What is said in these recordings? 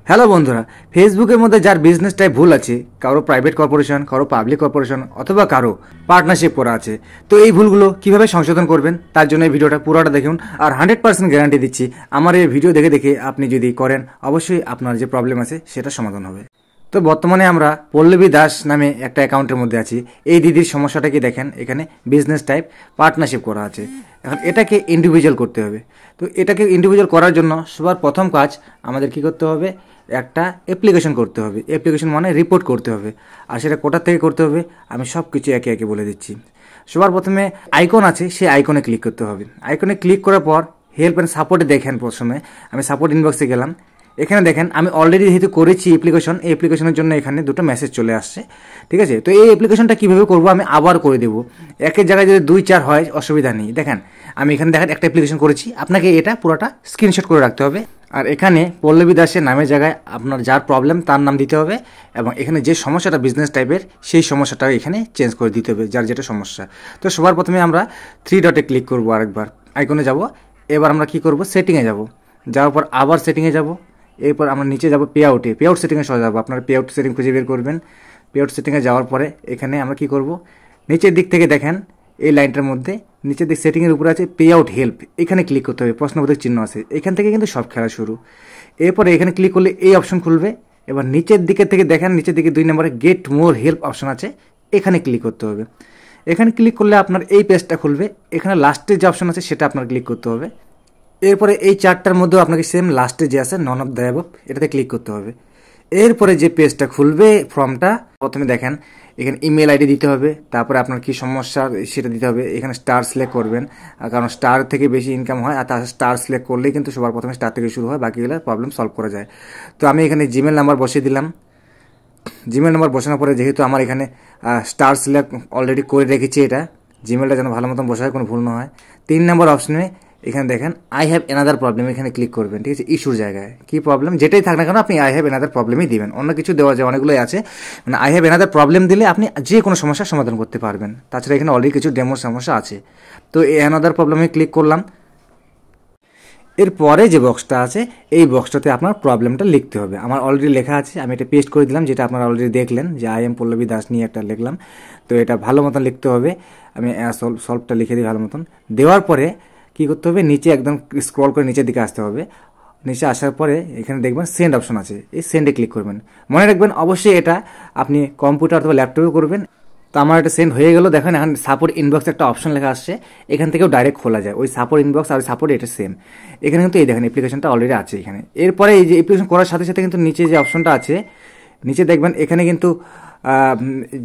Hello বন্ধুরা, ফেসবুকের মধ্যে যার বিজনেস টাইপ ভুল আছে, কারো প্রাইভেট কর্পোরেশন, কারো পাবলিক কর্পোরেশন অথবা কারো পার্টনারশিপ করা আছে, তো এই ভুলগুলো কিভাবে সংশোধন করবেন তার জন্য এই ভিডিওটা পুরোটা দেখুন। আর 100% গ্যারান্টি দিচ্ছি, আমার এই ভিডিও দেখে দেখে আপনি যদি করেন অবশ্যই আপনার যে প্রবলেম আছে সেটা সমাধান হবে। তো বর্তমানে আমরা পল্লবী দাস নামে একটা অ্যাকাউন্টের মধ্যে আছি। এই দিদির সমস্যাটা কি দেখেন, এখানে বিজনেস টাইপ পার্টনারশিপ করা আছে। এখন এটাকে ইন্ডিভিজুয়াল করতে হবে। তো এটাকে ইন্ডিভিজুয়াল করার জন্য সবার প্রথম কাজ আমাদের কি করতে হবে, একটা অ্যাপ্লিকেশন করতে হবে। অ্যাপ্লিকেশন মানে রিপোর্ট করতে হবে। আর সেটা কোথা থেকে করতে হবে আমি সব কিছু একে একে বলে দিচ্ছি। সবার প্রথমে আইকন আছে, সেই আইকনে ক্লিক করতে হবে। আইকনে ক্লিক করার পর হেল্প অ্যান্ড সাপোর্টে দেখেন, প্রথমে আমি সাপোর্ট ইনবক্সে গেলাম। এখানে দেখেন আমি অলরেডি যেহেতু করেছি অ্যাপ্লিকেশন, এই অ্যাপ্লিকেশনের জন্য এখানে দুটো মেসেজ চলে আসছে। ঠিক আছে, তো এই অ্যাপ্লিকেশনটা কীভাবে করবো আমি আবার করে দেবো। একের জায়গায় যদি 2-4 হয় অসুবিধা নেই। দেখেন আমি এখানে দেখেন একটা অ্যাপ্লিকেশন করেছি, আপনাকে এটা পুরোটা স্ক্রিনশট করে রাখতে হবে। আর এখানে পল্লবী দাসের নামের জায়গায় আপনার যার প্রবলেম তার নাম দিতে হবে, এবং এখানে যে সমস্যাটা বিজনেস টাইপের সেই সমস্যাটা এখানে চেঞ্জ করে দিতে হবে, যার যেটা সমস্যা। তো সবার প্রথমে আমরা 3 ডটে ক্লিক করবো, আরেকবার আইকনে যাব। এবার আমরা কি করব, সেটিংয়ে যাব। যাওয়ার পর আবার সেটিংয়ে যাব। এরপর আমরা নিচে যাব পে আউটে, পে আউট সেটিংয়ে সরে যাবো। আপনারা পে আউট সেটিং খুঁজে বের করবেন। পে আউট সেটিংয়ে যাওয়ার পরে এখানে আমরা কি করব, নিচের দিক থেকে দেখেন এই লাইনটার মধ্যে নিচের দিক সেটিংয়ের উপরে আছে পে আউট হেল্প, এখানে ক্লিক করতে হবে। প্রশ্নবোধক চিহ্ন আছে, এখান থেকে কিন্তু সব খেলা শুরু। এরপরে এখানে ক্লিক করলে এই অপশন খুলবে। এবার নিচের দিকে থেকে দেখেন, নিচের দিকে 2 নম্বরে গেট মোর হেল্প অপশন আছে, এখানে ক্লিক করতে হবে। এখানে ক্লিক করলে আপনার এই পেজটা খুলবে। এখানে লাস্টে যে অপশন আছে সেটা আপনার ক্লিক করতে হবে। এরপরে এই 4টার মধ্যেও আপনাকে সেম লাস্টে যে আছে নন অফ দ্য অ্যাবভ, এটাতে ক্লিক করতে হবে। এরপরে যে পেজটা খুলবে ফর্মটা, প্রথমে দেখেন এখানে ইমেল আইডি দিতে হবে, তারপরে আপনার কি সমস্যা সেটা দিতে হবে। এখানে স্টার সিলেক্ট করবেন, কারণ স্টার থেকে বেশি ইনকাম হয়। আর তার স্টার সিলেক্ট করলেই কিন্তু সবার প্রথমে স্টার থেকে শুরু হয়, বাকিগুলো প্রবলেম সলভ করা যায়। তো আমি এখানে জিমেল নাম্বার বসিয়ে দিলাম। জিমেল নাম্বার বসানোর পরে যেহেতু আমার এখানে স্টার সিলেক্ট অলরেডি করে রেখেছি, এটা জিমেলটা যেন ভালো মতন বসায়, কোনো ভুল না হয়। 3 নম্বর অপশনে এখানে দেখেন আই হ্যাভ এনাদার প্রবলেম, এখানে ক্লিক করবেন। ঠিক আছে, ইস্যুর জায়গায় কী প্রবলেম যেটাই থাক না কেন আপনি আই হ্যাভ এনাদার প্রবলেমই দিবেন। অন্য কিছু দেওয়া যায়, অনেকগুলোই আছে। মানে আই হ্যাভ এনাদার প্রবলেম দিলে আপনি যে কোনো সমস্যার সমাধান করতে পারবেন। তাছাড়া এখানে অলরেডি কিছু ডেমো সমস্যা আছে। তো এই এনাদার প্রবলেমে ক্লিক করলাম। এরপরে যে বক্সটা আছে এই বক্সটাতে আপনার প্রবলেমটা লিখতে হবে। আমার অলরেডি লেখা আছে, আমি এটা পেস্ট করে দিলাম, যেটা আপনারা অলরেডি দেখলেন যে আই এম পল্লবী দাস নিয়ে একটা লিখলাম। তো এটা ভালো মতন লিখতে হবে। আমি সলভটা লিখে দিই ভালো মতন। দেওয়ার পরে কী করতে হবে, নিচে একদম স্ক্রল করে নিচের দিকে আসতে হবে। নিচে আসার পরে এখানে দেখবেন সেন্ড অপশন আছে, এই সেন্ডে ক্লিক করবেন। মনে রাখবেন অবশ্যই এটা আপনি কম্পিউটার অথবা ল্যাপটপে করবেন। তো আমার এটা সেন্ড হয়ে গেল। দেখেন এখন সাপোর্ট ইনবক্স একটা অপশন লেখা আসছে, এখান থেকেও ডাইরেক্ট খোলা যায়। ওই সাপোর্ট ইনবক্স আর সাপোর্ট এটা সেম। এখানে কিন্তু এই দেখেন অ্যাপ্লিকেশনটা অলরেডি আছে এখানে। এরপরে এই যে অ্যাপ্লিকেশন করার সাথে সাথে কিন্তু নিচে যে অপশনটা আছে, নিচে দেখবেন এখানে কিন্তু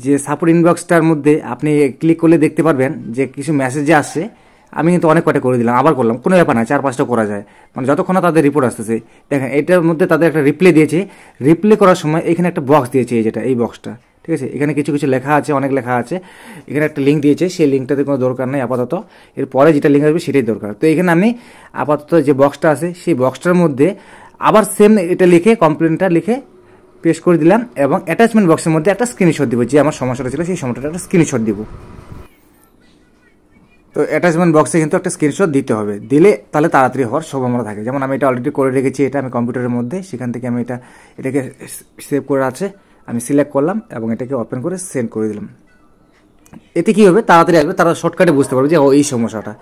যে সাপোর্ট ইনবক্সটার মধ্যে আপনি ক্লিক করলে দেখতে পারবেন যে কিছু মেসেজ যে আসছে। আমি কিন্তু অনেক কটা করে দিলাম, আবার করলাম, কোনো ব্যাপার না, 4-5টা করা যায়, মানে যতক্ষণ না তাদের রিপোর্ট আসতেছে। দেখেন এটার মধ্যে তাদের একটা রিপ্লে দিয়েছে। রিপ্লে করার সময় এখানে একটা বক্স দিয়েছে, এই যেটা এই বক্সটা। ঠিক আছে, এখানে কিছু কিছু লেখা আছে, অনেক লেখা আছে। এখানে একটা লিঙ্ক দিয়েছে, সেই লিঙ্কটাতে কোনো দরকার নেই আপাতত। এরপরে যেটা লিঙ্ক আসবে সেটাই দরকার। তো এখানে আমি আপাতত যে বক্সটা আছে সেই বক্সটার মধ্যে আবার সেম এটা লিখে কমপ্লেনটা লিখে পেস্ট করে দিলাম, এবং অ্যাটাচমেন্ট বক্সের মধ্যে একটা স্ক্রিনশট দিব, যে আমার সমস্যাটা ছিল সেই সমস্যাটা একটা স্ক্রিনশট দিব। তো অ্যাটাচমেন্ট বক্সে কিন্তু একটা স্ক্রিনশট দিতে হবে, দিলে তাহলে তাড়াতাড়ি হওয়ার সম্ভাবনা থাকে। যেমন আমি এটা অলরেডি করে রেখেছি, এটা আমি কম্পিউটারের মধ্যে, সেখান থেকে আমি এটাকে সেভ করে আছে, আমি সিলেক্ট করলাম এবং এটাকে ওপেন করে সেন্ড করে দিলাম। এতে কী হবে, তাড়াতাড়ি আসবে, তারা শর্টকাটে বুঝতে পারবে যে এই সমস্যাটা।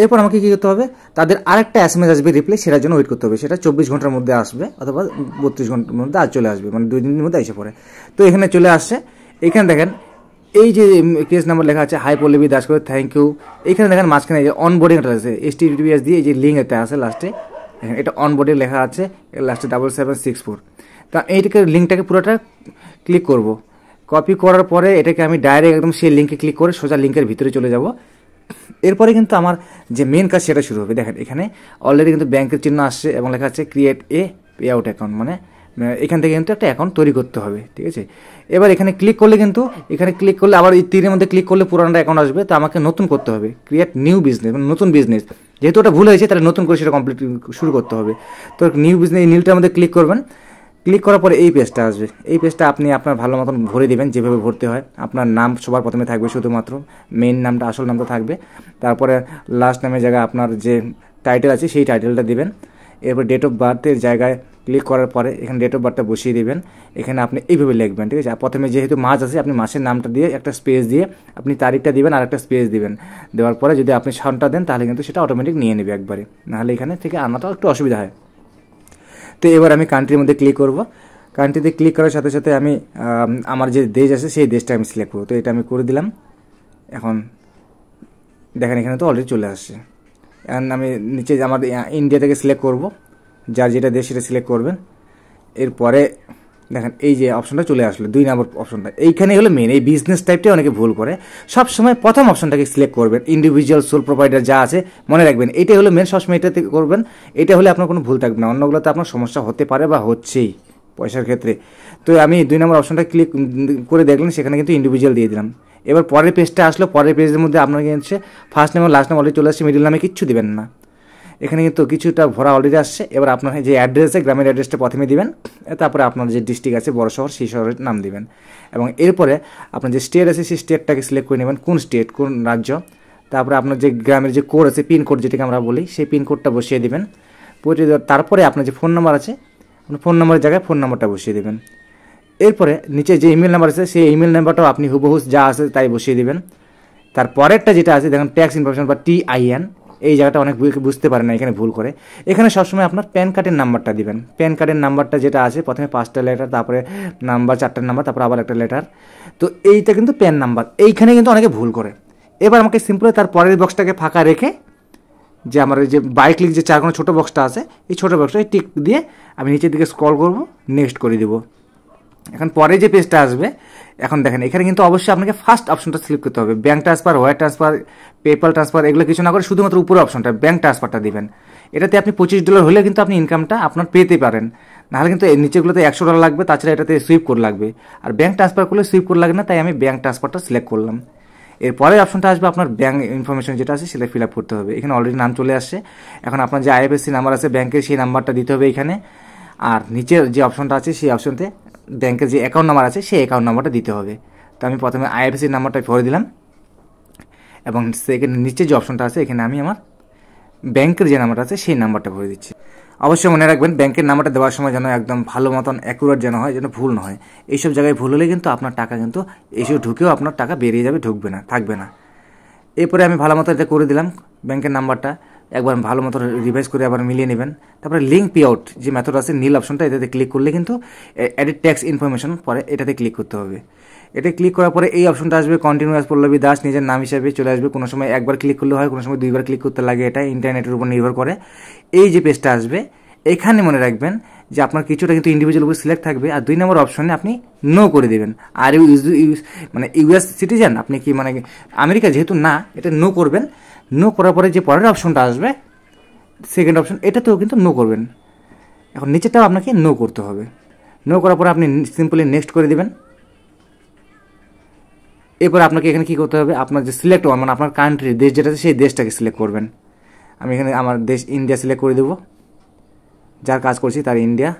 এরপর আমাকে কী করতে হবে, তাদের আরেকটা SMS আসবে রিপ্লাই, সেটার জন্য ওয়েট করতে হবে। সেটা 24 ঘন্টার মধ্যে আসবে অথবা 32 ঘন্টার মধ্যে আজ চলে আসবে, মানে 2 দিনের মধ্যে এসে পড়ে। তো এখানে চলে আসছে। এখানে দেখেন এই যে কেস নাম্বার লেখা আছে, হাই পল্লবী দাস করে থ্যাংক ইউ। এখানে দেখেন মাঝখানে এই যে অনবোর্ডিংটা আছে, HTTPS দিয়ে এই যে লিঙ্ক একটা আছে লাস্টে, এটা অনবোর্ডিং লেখা আছে, লাস্টে 7764। তা এইটাকে লিঙ্কটাকে পুরোটা ক্লিক করব। কপি করার পরে এটাকে আমি ডাইরেক্ট একদম সেই লিঙ্কে ক্লিক করে সোজা লিঙ্কের ভিতরে চলে যাব। এরপরে কিন্তু আমার যে মেন কাজ সেটা শুরু হবে। দেখেন এখানে অলরেডি কিন্তু ব্যাংকের চিহ্ন আসছে এবং লেখা আছে create a pay out account, মানে এখান থেকে কিন্তু একটা অ্যাকাউন্ট তৈরি করতে হবে। ঠিক আছে, এবার এখানে ক্লিক করলে কিন্তু এখানে ক্লিক করলে আবার এই তীরের মধ্যে ক্লিক করলে পুরানো অ্যাকাউন্ট আসবে। তো আমাকে নতুন করতে হবে, ক্রিয়েট নিউ বিজনেস, মানে নতুন বিজনেস। যেহেতু ওটা ভুল হয়েছে তাহলে নতুন করে সেটা কমপ্লিট শুরু করতে হবে। তো নিউ বিজনেস, এই নীলটার মধ্যে ক্লিক করবেন। ক্লিক করার পরে এই পেজটা আসবে। এই পেজটা আপনি আপনার ভালো মতন ভরে দেবেন, যেভাবে ভরতে হয়। আপনার নাম সবার প্রথমে থাকবে, শুধুমাত্র মেইন নামটা, আসল নামটা থাকবে। তারপরে লাস্ট নামের জায়গায় আপনার যে টাইটেল আছে সেই টাইটেলটা দিবেন। এরপর ডেট অফ বার্থের জায়গায় ক্লিক করার পরে এখানে ডেট অফ বার্থটা বসিয়ে দেবেন। এখানে আপনি এইভাবে লিখবেন, ঠিক আছে। প্রথমে যেহেতু মাস আছে আপনি মাসের নামটা দিয়ে একটা স্পেস দিয়ে আপনি তারিখটা দিবেন আর একটা স্পেস দিবেন। দেওয়ার পরে যদি আপনি সনটা দেন তাহলে কিন্তু সেটা অটোমেটিক নিয়ে নেবে একবারে, নাহলে এখানে থেকে আনাটা একটু অসুবিধা হয়। তো এবার আমি কান্ট্রির মধ্যে ক্লিক করব। কান্ট্রিতে ক্লিক করার সাথে সাথে আমি আমার যে দেশ আছে সেই দেশটা আমি সিলেক্ট করবো। তো এটা আমি করে দিলাম। এখন দেখেন এখানে তো অলরেডি চলে আসছে। এখন আমি নিচে আমার ইন্ডিয়া থেকে সিলেক্ট করব, যার যেটা দেশ সেটা সিলেক্ট করবেন। এরপরে দেখেন এই যে অপশনটা চলে আসলো 2 নম্বর অপশনটা, এইখানে হলো মেন। এই বিজনেস টাইপটা অনেকে ভুল করে, সবসময় প্রথম অপশনটাকে সিলেক্ট করবেন। ইন্ডিভিজুয়াল সোল প্রোভাইডার যা আছে মনে রাখবেন, এইটাই হলো মেন, সবসময় এটাতে করবেন। এটা হলে আপনার কোনো ভুল থাকবে না, অন্যগুলোতে আপনার সমস্যা হতে পারে বা হচ্ছেই পয়সার ক্ষেত্রে। তো আমি 2 নম্বর অপশনটা ক্লিক করে দেখলেন, সেখানে কিন্তু ইন্ডিভিজুয়াল দিয়ে দিলাম। এবার পরের পেজটা আসলো, পরের পেজের মধ্যে আপনার হচ্ছে first name last name already চলে আসছে, মিডল নামে কিচ্ছু দিবেন না। এখানে কিন্তু কিছুটা ভরা অলরেডি আসছে। এবার আপনার যে অ্যাড্রেস আছে গ্রামের অ্যাড্রেসটা প্রথমে দিবেন, তারপরে আপনার যে ডিস্ট্রিক্ট আছে বড় শহর সেই শহরের নাম দিবেন। এবং এরপরে আপনার যে স্টেট আছে সেই স্টেটটাকে সিলেক্ট করে নেবেন, কোন স্টেট কোন রাজ্য। তারপরে আপনার যে গ্রামের যে কোড আছে পিন কোড যেটাকে আমরা বলি সেই পিন কোডটা বসিয়ে দেবেন। তারপরে আপনার যে ফোন নাম্বার আছে আপনার ফোন নাম্বারের জায়গায় ফোন নাম্বারটা বসিয়ে দেবেন। এরপরে নিচে যে ইমেল নাম্বার আছে সেই ইমেল নাম্বারটাও আপনি হুবহু যা আছে তাই বসিয়ে দেবেন। তারপরেরটা যেটা আছে দেখেন ট্যাক্স ইনফরমেশন বা TIN, এই জায়গাটা অনেক বুঝতে পারে না, এখানে ভুল করে। এখানে সবসময় আপনার প্যান কার্ডের নাম্বারটা দিবেন। প্যান কার্ডের নাম্বারটা যেটা আছে প্রথমে 5টা লেটার, তারপরে নাম্বার 4টা নাম্বার, তারপরে আবার একটা লেটার। তো এইটা কিন্তু প্যান নাম্বার, এইখানে কিন্তু অনেকে ভুল করে। এবার আমাকে সিম্পলি তার পরের বক্সটাকে ফাঁকা রেখে যে আমার যে বাই ক্লিক যে 4 কোণা ছোটো বক্সটা আছে এই ছোটো বক্সটাকে টিক দিয়ে আমি নিচের দিকে স্ক্রল করব, নেক্সট করে দেবো। এখন পরে যে পেজটা আসবে, এখন দেখেন এখানে কিন্তু অবশ্যই আপনাকে ফার্স্ট অপশনটা সিলেক্ট করতে হবে। Bank transfer, wire transfer, PayPal transfer এগুলো কিছু না করে শুধুমাত্র উপরে অপশনটা ব্যাঙ্ক ট্রান্সফারটা দিবেন। এটাতে আপনি $25 হলে কিন্তু আপনি ইনকামটা আপনার পেতে পারেন, নাহলে কিন্তু নিচেগুলোতে $100 লাগবে, তাছাড়া এটাতে সুইপ কোড লাগবে। আর ব্যাঙ্ক ট্রান্সফার করলে সুইপ কোড লাগে না, তাই আমি ব্যাঙ্ক ট্রান্সফারটা সিলেক্ট করলাম। এরপরে অপশনটা আসবে আপনার ব্যাঙ্ক ইনফরমেশন যেটা আছে সেটা ফিল আপ করতে হবে। এখানে অলরেডি নাম চলে আসছে। এখন আপনার যে IFSC নাম্বার আছে ব্যাঙ্কের সেই নাম্বারটা দিতে হবে এখানে। আর নিচের যে অপশনটা আছে সেই অপশনতে ব্যাঙ্কের যে অ্যাকাউন্ট নাম্বার আছে সেই অ্যাকাউন্ট নাম্বারটা দিতে হবে। তো আমি প্রথমে IFSC নাম্বারটা ভরে দিলাম এবং সেখানে নিচে যে অপশনটা আছে এখানে আমি আমার ব্যাঙ্কের যে নাম্বারটা আছে সেই নাম্বারটা ভরে দিচ্ছি। অবশ্যই মনে রাখবেন ব্যাঙ্কের নাম্বারটা দেওয়ার সময় যেন একদম ভালো মতন অ্যাকুরেট যেন হয়, যেন ভুল না হয়। এইসব জায়গায় ভুল হলে কিন্তু আপনার টাকা কিন্তু এসে ঢুকেও আপনার টাকা বেরিয়ে যাবে, ঢুকবে না, থাকবে না। এরপরে আমি ভালো মতো এটা করে দিলাম ব্যাঙ্কের নাম্বারটা, একবার ভালো মতো রিভাইজ করে আবার মিলিয়ে নেবেন। তারপরে লিঙ্ক পে আউট যে মেথড আছে নীল অপশনটা, এটাতে ক্লিক করলে কিন্তু এডিট ট্যাক্স ইনফরমেশন পরে এটাতে ক্লিক করতে হবে। এটা ক্লিক করার পরে এই অপশনটা আসবে কন্টিনিউয়াস পল্লবী দাস নিজের নাম হিসাবে চলে আসবে। কোনো সময় একবার ক্লিক করলে হয়, কোনো সময় 2বার ক্লিক করতে লাগে, এটা ইন্টারনেটের উপর নির্ভর করে। এই যে পেজটা আসবে এখানে মনে রাখবেন যে আপনার কিছুটা কিন্তু ইন্ডিভিজুয়াল উপর সিলেক্ট থাকবে, আর 2 নম্বর অপশনে আপনি নো করে দেবেন। আর মানে US সিটিজেন আপনি কি মানে আমেরিকা যেহেতু না, এটা নো করবেন। নো করার পরে যে পরের অপশনটা আসবে সেকেন্ড অপশন, এটাতেও কিন্তু নো করবেন। এখন নিচেটাও আপনাকে নো করতে হবে। নো করার পরে আপনি সিম্পলি নেক্সট করে দেবেন। এরপর আপনাকে এখানে কী করতে হবে, আপনার যে সিলেক্ট মানে আপনার কান্ট্রি দেশ যেটা আছে সেই দেশটাকে সিলেক্ট করবেন। আমি এখানে আমার দেশ ইন্ডিয়া সিলেক্ট করে দেবো, যার কাজ করছি তার ইন্ডিয়া।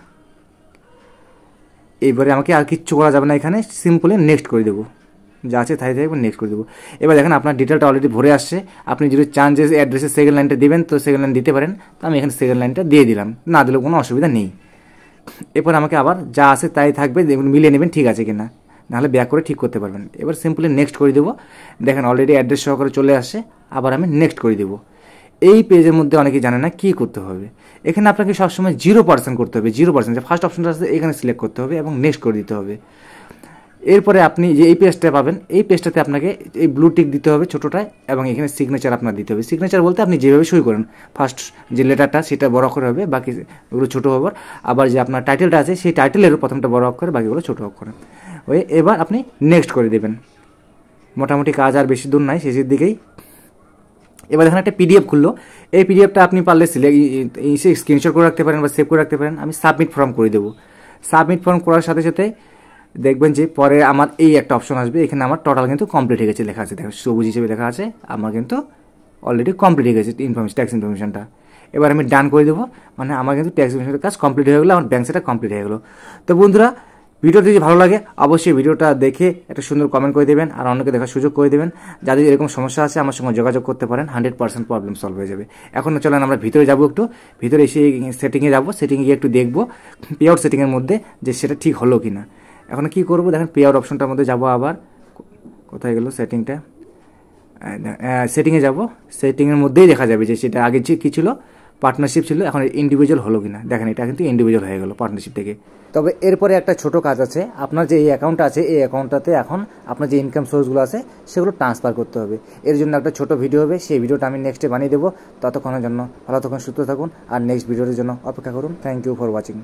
এইবারে আমাকে আর কিচ্ছু করা যাবে না, এখানে সিম্পলি নেক্সট করে দেবো, যা আছে তাই থাকবে, নেক্সট করে দেবো। এবার দেখেন আপনার ডিটেলটা অলরেডি ভরে আসছে। আপনি যদি চান যে অ্যাড্রেসের সেকেন্ড লাইনটা দেবেন তো সেকেন্ড লাইন দিতে পারেন, তো আমি এখানে সেকেন্ড লাইনটা দিয়ে দিলাম, না দিলেও কোনো অসুবিধা নেই। এরপর আমাকে আবার যা আছে তাই থাকবে, দেখুন মিলিয়ে নেবেন ঠিক আছে কিনা, নাহলে ব্যাক করে ঠিক করতে পারবেন। এবার সিম্পলি নেক্সট করে দেবো। দেখেন অলরেডি অ্যাড্রেস সহকারে চলে আসছে, আবার আমি নেক্সট করে দেবো। এই পেজের মধ্যে অনেকে জানে না কী করতে হবে। এখানে আপনাকে সবসময় 0% করতে হবে, 0%, যে ফার্স্ট অপশনটা আছে এখানে সিলেক্ট করতে হবে এবং নেক্সট করে দিতে হবে। এরপরে আপনি যে এই পেজটা পাবেন এই পেজটাতে আপনাকে এই ব্লু টিক দিতে হবে ছোটোটায়, এবং এখানে সিগনেচার আপনার দিতে হবে। সিগনেচার বলতে আপনি যেভাবে সই করেন, ফার্স্ট যে লেটারটা সেটা বড় অক্ষরে হবে, বাকি ওগুলো ছোটো অক্ষর। আবার যে আপনার টাইটেলটা আছে সেই টাইটেলের প্রথমটা বড় অক্ষরে, বাকিগুলো ছোটো অক্ষরে। ওই এবার আপনি নেক্সট করে দেবেন। মোটামুটি কাজ আর বেশি দূর নাই, শেষের দিকেই। এবার দেখেন একটা PDF খুললো। এই PDFটা আপনি পারলে স্ক্রিনশট করে রাখতে পারেন বা সেভ করে রাখতে পারেন। আমি সাবমিট ফর্ম করে দেবো। সাবমিট ফর্ম করার সাথে সাথে দেখবেন যে পরে আমার এই একটা অপশন আসবে, এখানে আমার টোটাল কিন্তু কমপ্লিট হয়ে গেছে লেখা আছে, দেখো সবুজ হিসেবে লেখা আছে, আমার কিন্তু অলরেডি কমপ্লিট হয়ে গেছে ট্যাক্স ইনফরমেশনটা। এবার আমি ডান করে দেবো, মানে আমার কিন্তু ট্যাক্স ইনফরমেশনের কাজ কমপ্লিট হয়ে গেলো, আমার ব্যাংক সেটা কমপ্লিট হয়ে গেলো। তো বন্ধুরা ভিডিওটি যদি ভালো লাগে অবশ্যই ভিডিওটা দেখে একটা সুন্দর কমেন্ট করে দেবেন আর অন্যকে দেখার সুযোগ করে দেবেন। যাদের এরকম সমস্যা আছে আমার সঙ্গে যোগাযোগ করতে পারেন, 100% প্রবলেম সলভ হয়ে যাবে। এখন চলেন আমরা ভিতরে যাব, একটু ভিতরে এসে সেটিংয়ে যাব, সেটিংয়ে গিয়ে একটু দেখবো পে আউট সেটিংয়ের মধ্যে যে সেটা ঠিক হলো কি না। এখন কী করবো দেখেন, পে আউট অপশনটার মধ্যে যাবো, আবার কোথায় গেল সেটিংটা, সেটিংয়ে যাব, সেটিংয়ের মধ্যেই দেখা যাবে যে সেটা আগে যে কী ছিল পার্টনারশিপ ছিল, এখন ইন্ডিভিজুয়াল হলো কিনা। দেখেন এটা কিন্তু ইন্ডিভিজুয়াল হয়ে গেল পার্টনারশিপ থেকে। তবে এরপরে একটা ছোট কাজ আছে, আপনার যে এই অ্যাকাউন্ট আছে এই অ্যাকাউন্টটাতে এখন আপনার যে ইনকাম সোর্সগুলো আছে সেগুলো ট্রান্সফার করতে হবে। এর জন্য একটা ছোট ভিডিও হবে, সেই ভিডিওটা আমি নেক্সটে বানিয়ে দেবো। ততক্ষণের জন্য ভালো থাকুন, সুস্থ থাকুন আর নেক্সট ভিডিওর জন্য অপেক্ষা করুন। Thank you for watching.